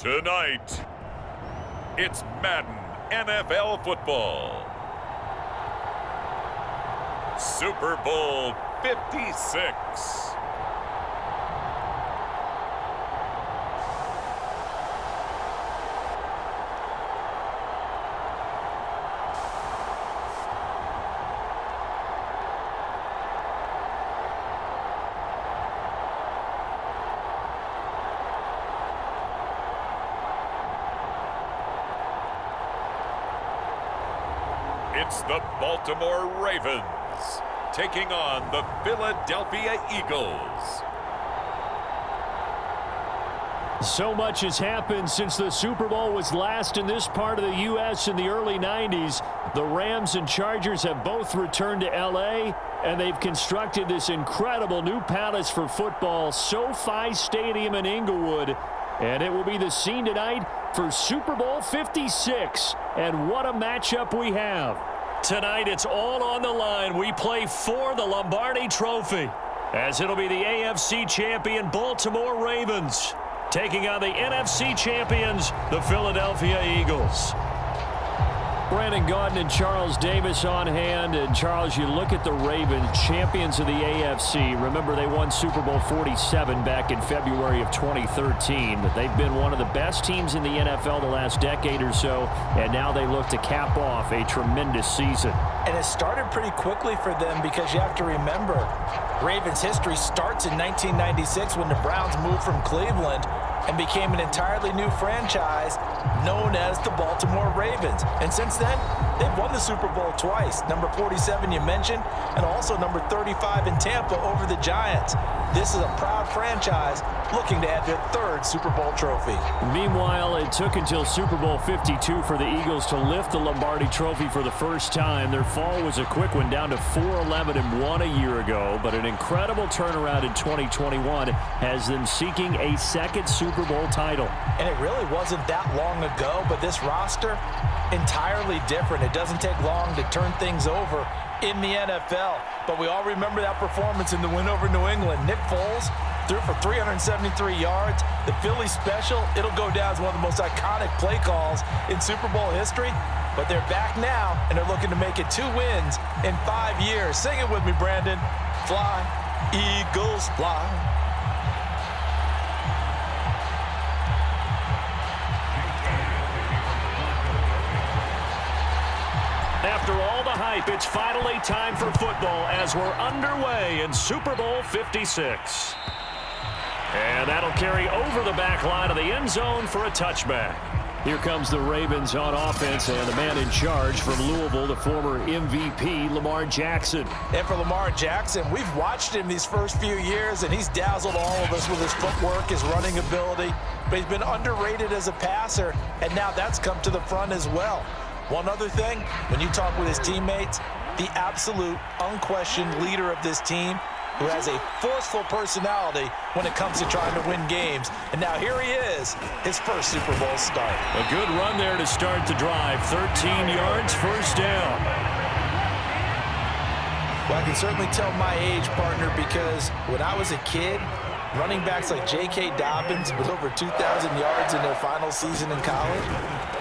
Tonight, it's Madden NFL football. Super Bowl 56. It's the Baltimore Ravens taking on the Philadelphia Eagles. So much has happened since the Super Bowl was last in this part of the U.S. in the early 90s. The Rams and Chargers have both returned to L.A., and they've constructed this incredible new palace for football, SoFi Stadium in Inglewood. And it will be the scene tonight for Super Bowl 56. And what a matchup we have. Tonight, it's all on the line. We play for the Lombardi Trophy, as it'll be the AFC champion Baltimore Ravens taking on the NFC champions, the Philadelphia Eagles. Brandon Gaudin and Charles Davis on hand. And Charles, you look at the Ravens, champions of the AFC. Remember, they won Super Bowl 47 back in February of 2013. They've been one of the best teams in the NFL the last decade or so, and now they look to cap off a tremendous season. And it started pretty quickly for them, because you have to remember, Ravens history starts in 1996 when the Browns moved from Cleveland and became an entirely new franchise known as the Baltimore Ravens. And since then, they've won the Super Bowl twice. Number 47 you mentioned, and also number 35 in Tampa over the Giants. This is a proud franchise looking to add their third Super Bowl trophy. Meanwhile, it took until Super Bowl 52 for the Eagles to lift the Lombardi Trophy for the first time. Their fall was a quick one, down to 4-11-1 a year ago, but an incredible turnaround in 2021 has them seeking a second Super Bowl title. And it really wasn't that long ago, but this roster, entirely different. It doesn't take long to turn things over in the NFL. But we all remember that performance in the win over New England. Nick Foles threw for 373 yards. The Philly special, it'll go down as one of the most iconic play calls in Super Bowl history. But they're back now, and they're looking to make it 2 wins in 5 years. Sing it with me, Brandon. Fly, Eagles, fly. After all the hype, it's finally time for football as we're underway in Super Bowl 56. And that'll carry over the back line of the end zone for a touchback. Here comes the Ravens on offense, and the man in charge from Louisville, the former MVP, Lamar Jackson. And for Lamar Jackson, we've watched him these first few years, and he's dazzled all of us with his footwork, his running ability. But he's been underrated as a passer, and now that's come to the front as well. One other thing, when you talk with his teammates, the absolute, unquestioned leader of this team, who has a forceful personality when it comes to trying to win games. And now here he is, his first Super Bowl start. A good run there to start the drive. 13 yards, first down. Well, I can certainly tell my age, partner, because when I was a kid, running backs like J.K. Dobbins with over 2,000 yards in their final season in college,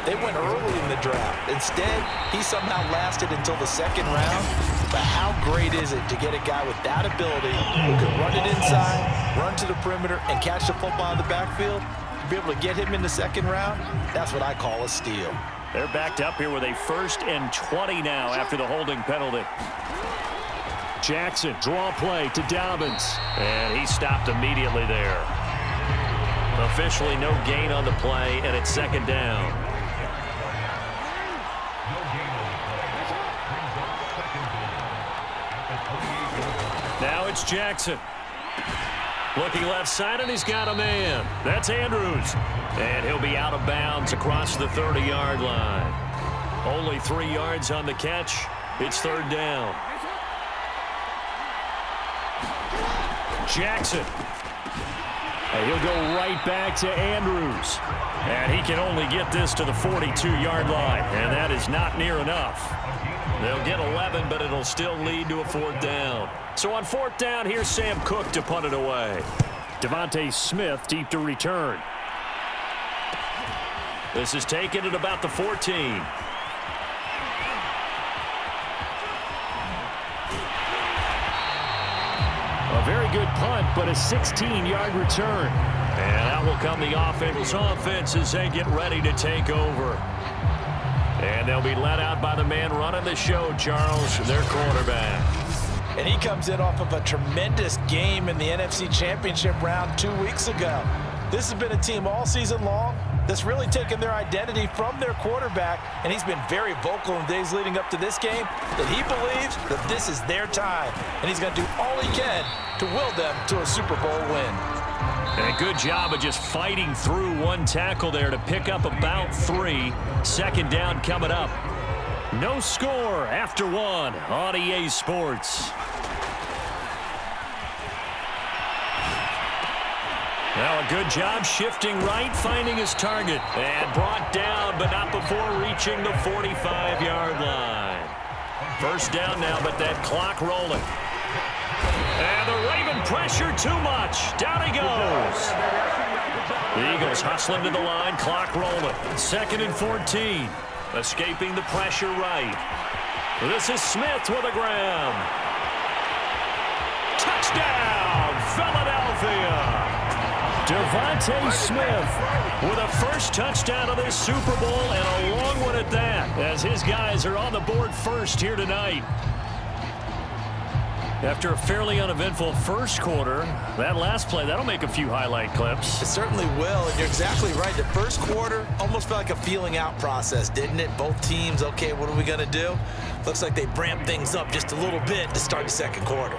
they went early in the draft. Instead, he somehow lasted until the second round. But how great is it to get a guy with that ability who can run it inside, run to the perimeter, and catch the football in the backfield? To be able to get him in the second round, that's what I call a steal. They're backed up here with a 1st and 20 now after the holding penalty. Jackson, draw play to Dobbins, and he stopped immediately there. Officially no gain on the play, and it's second down. Now it's Jackson. Looking left side, and he's got a man. That's Andrews. And he'll be out of bounds across the 30-yard line. Only 3 yards on the catch. It's third down. Jackson. And he'll go right back to Andrews. And he can only get this to the 42-yard line. And that is not near enough. They'll get 11, but it'll still lead to a 4th down. So on 4th down, here's Sam Cook to punt it away. Devontae Smith deep to return. This is taken at about the 14. A very good punt, but a 16-yard return. And out will come the offense as they get ready to take over. And they'll be led out by the man running the show, Charles, their quarterback. And he comes in off of a tremendous game in the NFC Championship round 2 weeks ago. This has been a team all season long that's really taken their identity from their quarterback, and he's been very vocal in days leading up to this game that he believes that this is their time, and he's going to do all he can to will them to a Super Bowl win. And a good job of just fighting through one tackle there to pick up about 3. Second down coming up. No score after 1 on EA Sports. Now a good job shifting right, finding his target. And brought down, but not before reaching the 45-yard line. First down now, but that clock rolling. And the Raven pressure too much. Down he goes. The Eagles hustling to the line, clock rolling. 2nd and 14. Escaping the pressure right. This is Smith with a grab. Touchdown, Philadelphia. Devontae Smith with a first touchdown of this Super Bowl, and a long one at that, as his guys are on the board first here tonight. After a fairly uneventful first quarter, that last play, that'll make a few highlight clips. It certainly will, and you're exactly right. The first quarter almost felt like a feeling out process, didn't it? Both teams, okay, what are we going to do? Looks like they ramped things up just a little bit to start the second quarter.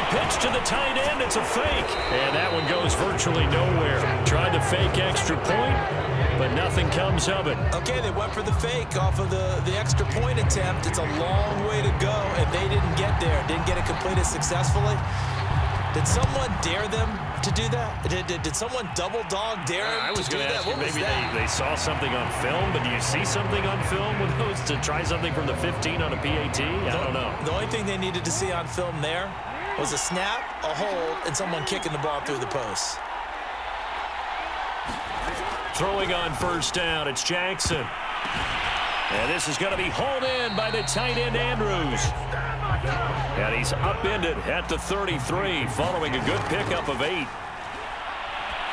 Pitch to the tight end. It's a fake. And that one goes virtually nowhere. Tried to fake extra point, but nothing comes of it. Okay, they went for the fake off of the extra point attempt. It's a long way to go, and they didn't get there. Didn't get it completed successfully. Did someone dare them to do that? Did someone double dog dare them to do that? What was that? Maybe they saw something on film, but do you see something on film with those to try something from the 15 on a PAT? I don't know. The only thing they needed to see on film there was a snap, a hold, and someone kicking the ball through the post. Throwing on first down, it's Jackson. And this is going to be hauled in by the tight end, Andrews. And he's upended at the 33, following a good pickup of 8.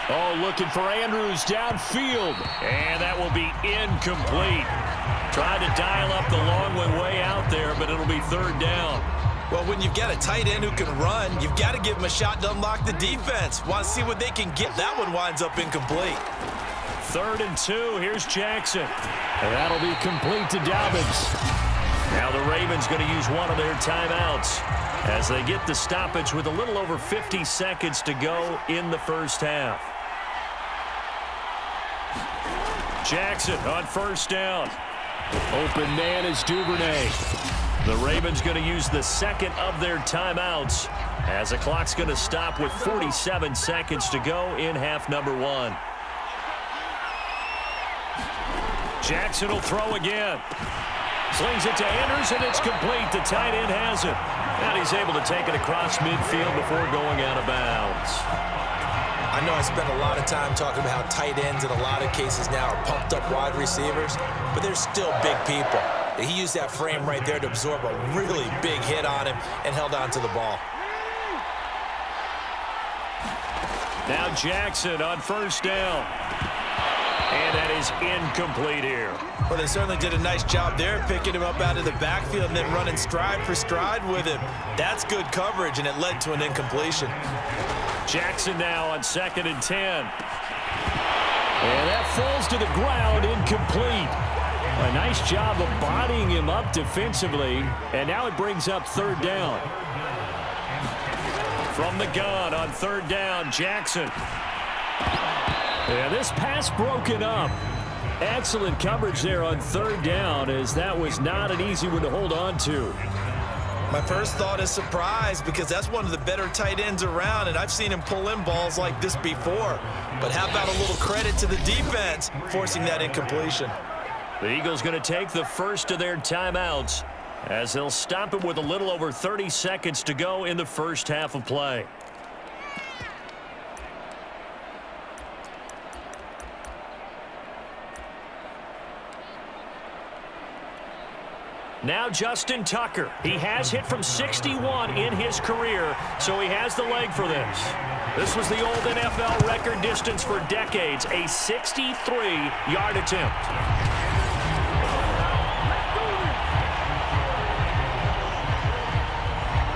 Oh, looking for Andrews downfield. And that will be incomplete. Tried to dial up the long one way out there, but it'll be third down. Well, when you've got a tight end who can run, you've got to give him a shot to unlock the defense. Want to see what they can get. That one winds up incomplete. 3rd and 2. Here's Jackson. And that'll be complete to Dobbins. Now the Ravens going to use one of their timeouts as they get the stoppage with a little over 50 seconds to go in the first half. Jackson on first down. Open man is Duvernay. The Ravens going to use the second of their timeouts as the clock's going to stop with 47 seconds to go in half number 1. Jackson will throw again. Slings it to Andrews, and it's complete. The tight end has it. And he's able to take it across midfield before going out of bounds. I know I spend a lot of time talking about how tight ends in a lot of cases now are pumped up wide receivers, but they're still big people. He used that frame right there to absorb a really big hit on him and held on to the ball. Now Jackson on first down. And that is incomplete here. Well, they certainly did a nice job there, picking him up out of the backfield and then running stride for stride with him. That's good coverage, and it led to an incompletion. Jackson now on 2nd and 10. And that falls to the ground, incomplete. A nice job of bodying him up defensively, and now it brings up third down. From the gun on third down, Jackson. And this pass broken up. Excellent coverage there on third down, as that was not an easy one to hold on to. My first thought is surprise, because that's one of the better tight ends around, and I've seen him pull in balls like this before. But how about a little credit to the defense forcing that incompletion? The Eagles going to take the first of their timeouts as they'll stop it with a little over 30 seconds to go in the first half of play. Now Justin Tucker. He has hit from 61 in his career, so he has the leg for this. This was the old NFL record distance for decades, a 63-yard attempt.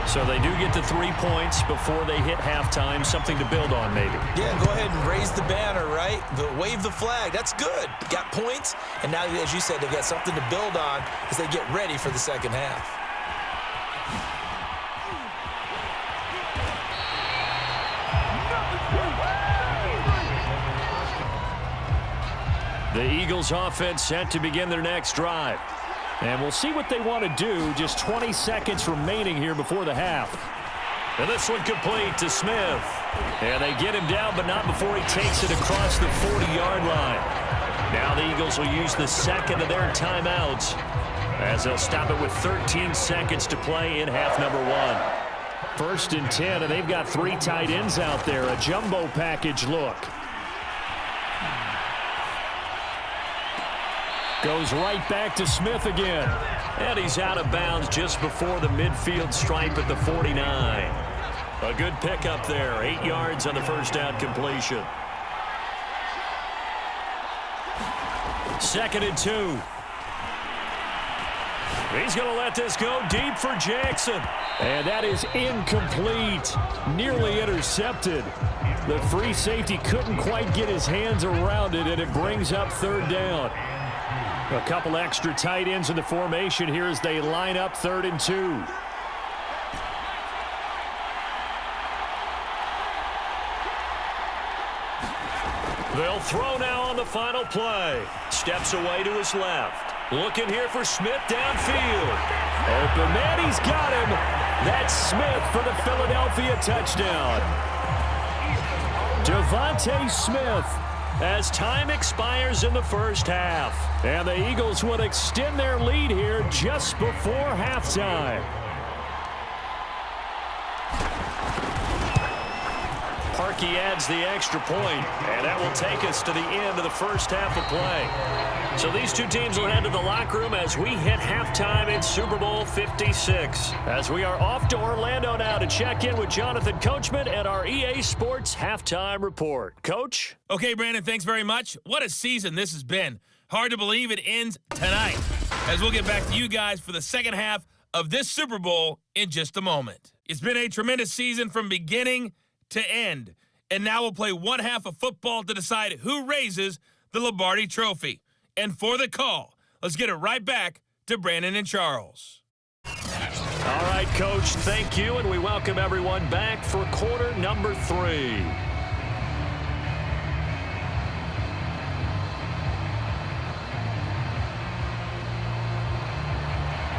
So they do get the 3 points before they hit halftime, something to build on maybe. Yeah, go ahead and raise the banner, right? Wave the flag. That's good. Got points, and now, as you said, they got something to build on as they get ready for the second half. The Eagles offense set to begin their next drive. And we'll see what they want to do. Just 20 seconds remaining here before the half. And this one complete to Smith. And they get him down, but not before he takes it across the 40-yard line. Now the Eagles will use the second of their timeouts as they'll stop it with 13 seconds to play in half number 1. 1st and 10, and they've got 3 tight ends out there. A jumbo package look. Goes right back to Smith again. And he's out of bounds just before the midfield stripe at the 49. A good pickup there. 8 yards on the first down completion. 2nd and 2. He's going to let this go deep for Jackson. And that is incomplete. Nearly intercepted. The free safety couldn't quite get his hands around it, and it brings up 3rd down. A couple extra tight ends in the formation here as they line up 3rd and 2. They'll throw now on the final play. Steps away to his left. Looking here for Smith downfield. Open man, he's got him. That's Smith for the Philadelphia touchdown. Devontae Smith, as time expires in the first half. And the Eagles would extend their lead here just before halftime. Parkey adds the extra point, and that will take us to the end of the first half of play. So these two teams will head to the locker room as we hit halftime in Super Bowl 56. As we are off to Orlando now to check in with Jonathan Coachman and our EA Sports Halftime Report. Coach? Okay, Brandon, thanks very much. What a season this has been. Hard to believe it ends tonight, as we'll get back to you guys for the second half of this Super Bowl in just a moment. It's been a tremendous season from beginning to end, and now we'll play one half of football to decide who raises the Lombardi Trophy. And for the call, let's get it right back to Brandon and Charles. All right, Coach, thank you, and we welcome everyone back for quarter number 3.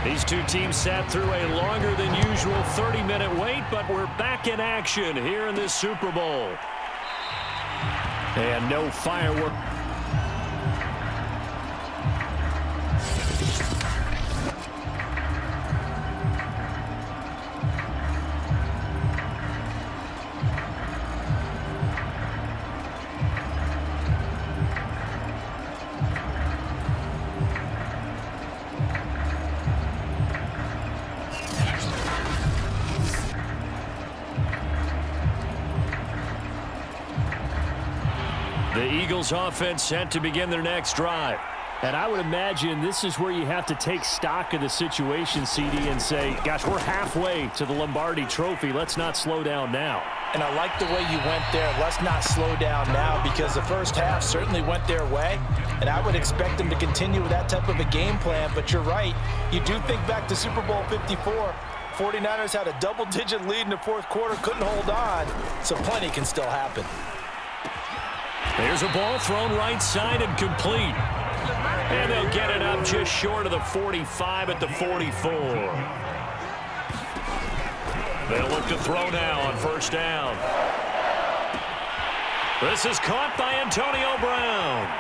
These two teams sat through a longer than usual 30-minute wait, but we're back in action here in this Super Bowl. And no firework. The Eagles offense set to begin their next drive. And I would imagine this is where you have to take stock of the situation, CD, and say, gosh, we're halfway to the Lombardi Trophy. Let's not slow down now. And I like the way you went there. Let's not slow down now, because the first half certainly went their way. And I would expect them to continue with that type of a game plan. But you're right. You do think back to Super Bowl 54. 49ers had a double-digit lead in the fourth quarter, couldn't hold on. So plenty can still happen. There's a ball thrown right side and complete. And they'll get it up just short of the 45 at the 44. They'll look to throw now on first down. This is caught by Antonio Brown.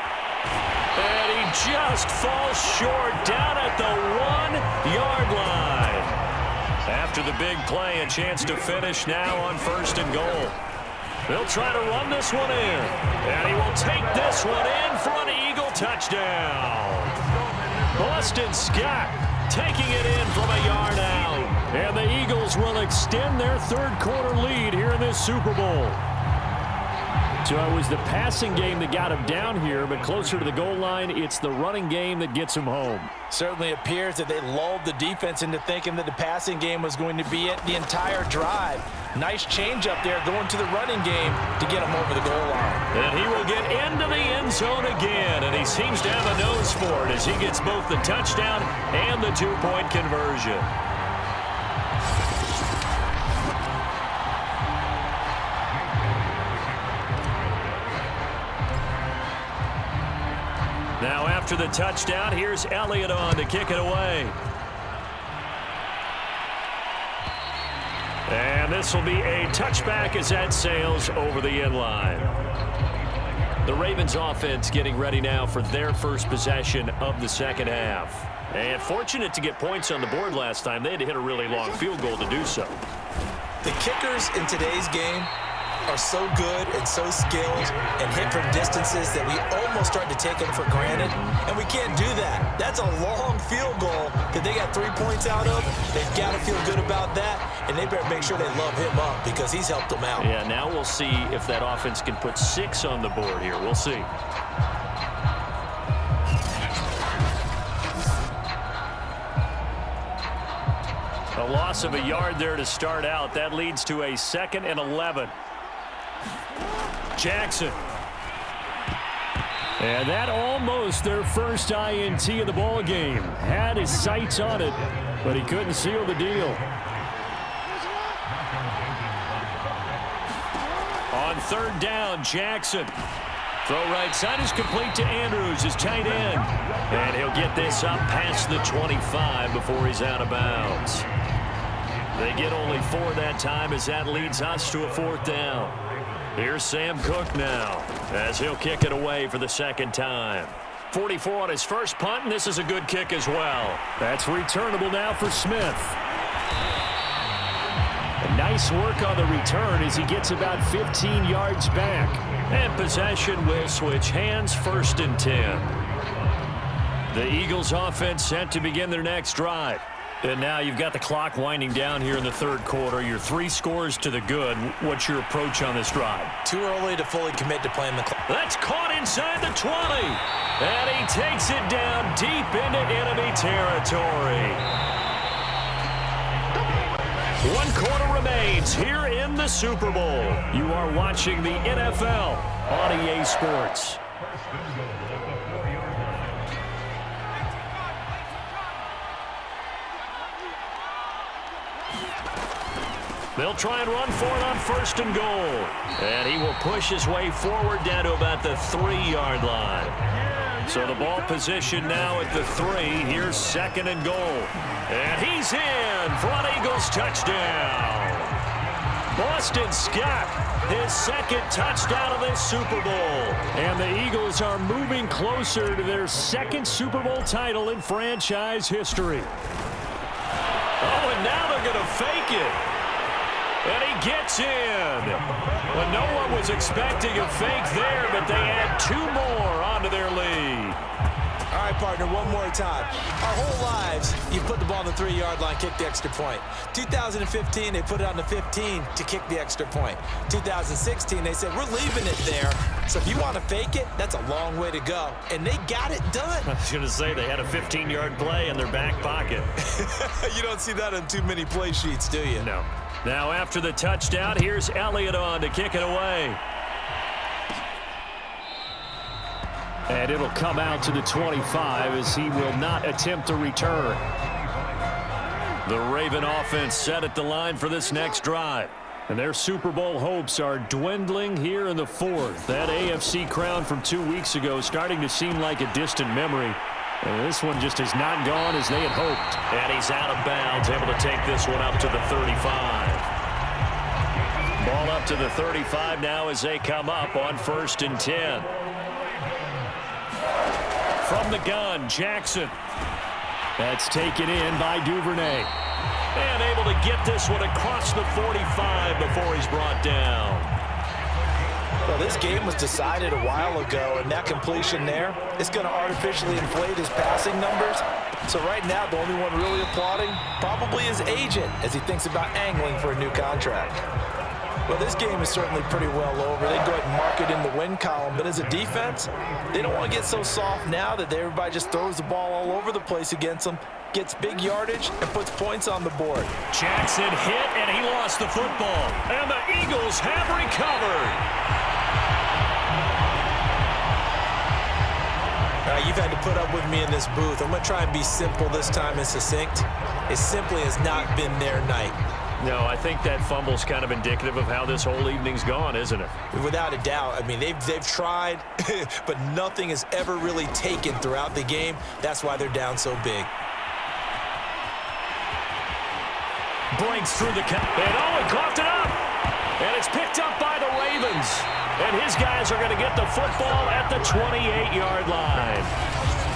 And he just falls short down at the 1-yard line. After the big play, a chance to finish now on first and goal. They'll try to run this one in. And he will take this one in for an Eagle touchdown. Boston Scott taking it in from a yard out. And the Eagles will extend their third-quarter lead here in this Super Bowl. So it was the passing game that got him down here, but closer to the goal line, it's the running game that gets him home. Certainly appears that they lulled the defense into thinking that the passing game was going to be it the entire drive. Nice change up there going to the running game to get him over the goal line. And he will get into the end zone again, and he seems to have a nose for it as he gets both the touchdown and the two-point conversion. Now after the touchdown, here's Elliott on to kick it away. And this will be a touchback as that sails over the end line. The Ravens offense getting ready now for their first possession of the second half. And fortunate to get points on the board last time. They had to hit a really long field goal to do so. The kickers in today's game are so good and so skilled and hit from distances that we almost start to take them for granted, and we can't do that. That's a long field goal that they got 3 points out of. They've got to feel good about that, and they better make sure they love him up because he's helped them out. Yeah, now we'll see if that offense can put 6 on the board here. We'll see. A loss of a yard there to start out. That leads to a 2nd and 11. Jackson. And that almost their first INT of the ball game. Had his sights on it, but he couldn't seal the deal. On 3rd down, Jackson. Throw right side is complete to Andrews, his tight end. And he'll get this up past the 25 before he's out of bounds. They get only 4 that time as that leads us to a 4th down. Here's Sam Cook now as he'll kick it away for the 2nd time. 44 on his first punt, and this is a good kick as well. That's returnable now for Smith. Nice work on the return as he gets about 15 yards back. And possession will switch hands, 1st and 10. The Eagles offense set to begin their next drive. And now you've got the clock winding down here in the 3rd quarter. Your 3 scores to the good. What's your approach on this drive? Too early to fully commit to playing the clock. That's caught inside the 20. And he takes it down deep into enemy territory. 1 quarter remains here in the Super Bowl. You are watching the NFL on EA Sports. They'll try and run for it on 1st and goal. And he will push his way forward down to about the 3-yard line. So the ball position now at the 3. Here's 2nd and goal. And he's in for an Eagles touchdown. Boston Scott, his 2nd touchdown of this Super Bowl. And the Eagles are moving closer to their 2nd Super Bowl title in franchise history. Oh, and now they're going to fake it. And he gets in. Well, no one was expecting a fake there, but they add 2 more onto their lead. All right, partner, one more time. Our whole lives, you put the ball on the 3-yard line, kick the extra point. 2015, they put it on the 15 to kick the extra point. 2016, they said, we're leaving it there. So if you want to fake it, that's a long way to go. And they got it done. I was going to say, they had a 15-yard play in their back pocket. You don't see that on too many play sheets, do you? No. Now after the touchdown, here's Elliott on to kick it away. And it'll come out to the 25 as he will not attempt a return. The Raven offense set at the line for this next drive. And their Super Bowl hopes are dwindling here in the 4th. That AFC crown from 2 weeks ago starting to seem like a distant memory. And this one just has not gone as they had hoped. And he's out of bounds, able to take this one up to the 35. Ball up to the 35 now as they come up on 1st and 10. From the gun, Jackson. That's taken in by Duvernay. And able to get this one across the 45 before he's brought down. Well, this game was decided a while ago, and that completion there is going to artificially inflate his passing numbers. So right now, the only one really applauding probably his agent as he thinks about angling for a new contract. Well, this game is certainly pretty well over. They go ahead and mark it in the win column. But as a defense, they don't want to get so soft now that everybody just throws the ball all over the place against them, gets big yardage, and puts points on the board. Jackson hit, and he lost the football. And the Eagles have recovered. You've had to put up with me in this booth. I'm going to try and be simple this time and succinct. It simply has not been their night. No, I think that fumble's kind of indicative of how this whole evening's gone, isn't it? Without a doubt. I mean, they've tried, but nothing has ever really taken throughout the game. That's why they're down so big. Breaks through the cut. And Owen coughed it up. And it's picked up by the Ravens. And his guys are going to get the football at the 28-yard line.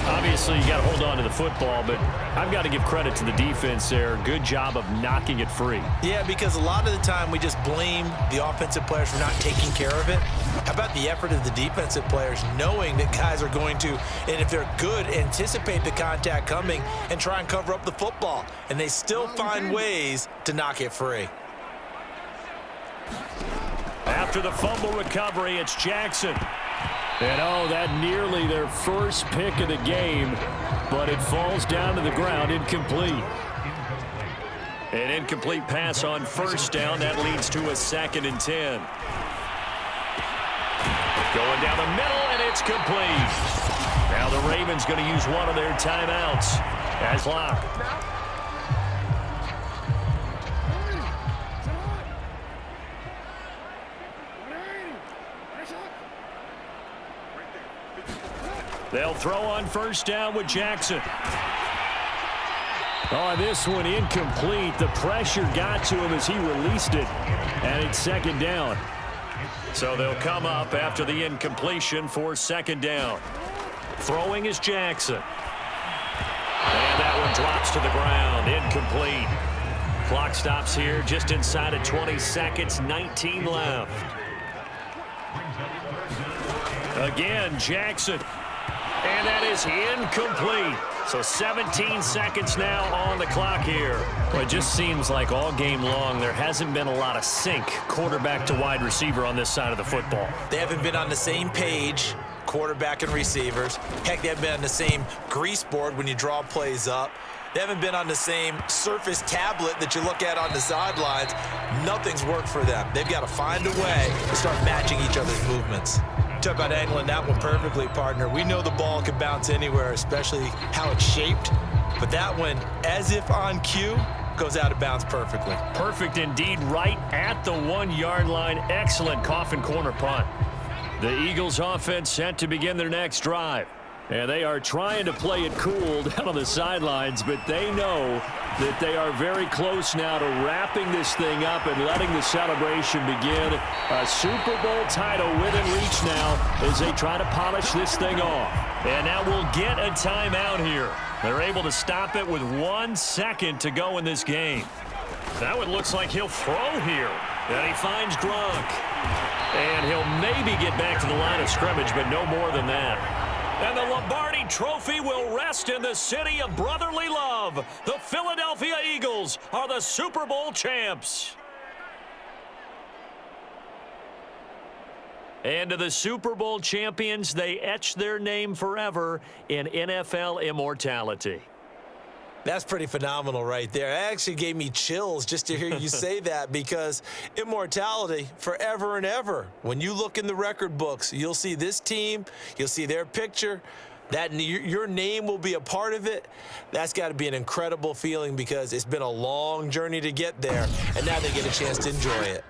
Obviously, you got to hold on to the football, but I've got to give credit to the defense there. Good job of knocking it free. Yeah, because a lot of the time we just blame the offensive players for not taking care of it. How about the effort of the defensive players knowing that guys are going to, and if they're good, anticipate the contact coming and try and cover up the football. And they still find ways to knock it free. After the fumble recovery, it's Jackson. And, oh, that nearly their first pick of the game, but it falls down to the ground, incomplete. An incomplete pass on first down. That leads to a 2nd and 10. Going down the middle, and it's complete. Now the Ravens going to use one of their timeouts as clock. They'll throw on first down with Jackson. Oh, this one incomplete. The pressure got to him as he released it, and it's 2nd down. So they'll come up after the incompletion for 2nd down. Throwing is Jackson. And that one drops to the ground, incomplete. Clock stops here just inside of 20 seconds, 19 left. Again, Jackson. And that is incomplete. So 17 seconds now on the clock here. Well, it just seems like all game long there hasn't been a lot of sync quarterback to wide receiver on this side of the football. They haven't been on the same page, quarterback and receivers. Heck, they haven't been on the same grease board when you draw plays up. They haven't been on the same Surface tablet that you look at on the sidelines. Nothing's worked for them. They've got to find a way to start matching each other's movements. Talk about angling that one perfectly, partner. We know the ball can bounce anywhere, especially how it's shaped. But that one, as if on cue, goes out of bounds perfectly. Perfect indeed, right at the 1-yard line. Excellent coffin corner punt. The Eagles offense set to begin their next drive. And they are trying to play it cool down on the sidelines, but they know that they are very close now to wrapping this thing up and letting the celebration begin. A Super Bowl title within reach now as they try to polish this thing off. And now we'll get a timeout here. They're able to stop it with 1 second to go in this game. That one looks like he'll throw here. And he finds Gronk. And he'll maybe get back to the line of scrimmage, but no more than that. And the Lombardi Trophy will rest in the city of brotherly love. The Philadelphia Eagles are the Super Bowl champs. And to the Super Bowl champions, they etch their name forever in NFL immortality. That's pretty phenomenal right there. It actually gave me chills just to hear you say that, because immortality forever and ever. When you look in the record books, you'll see this team, you'll see their picture, that your name will be a part of it. That's got to be an incredible feeling, because it's been a long journey to get there, and now they get a chance to enjoy it.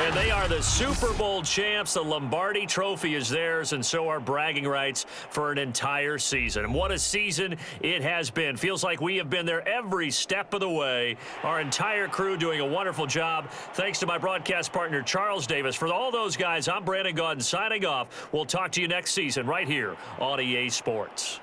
And And they are the Super Bowl champs. The Lombardi Trophy is theirs, and so are bragging rights for an entire season. And what a season it has been. Feels like we have been there every step of the way. Our entire crew doing a wonderful job. Thanks to my broadcast partner, Charles Davis. For all those guys, I'm Brandon Gaudin signing off. We'll talk to you next season right here on EA Sports.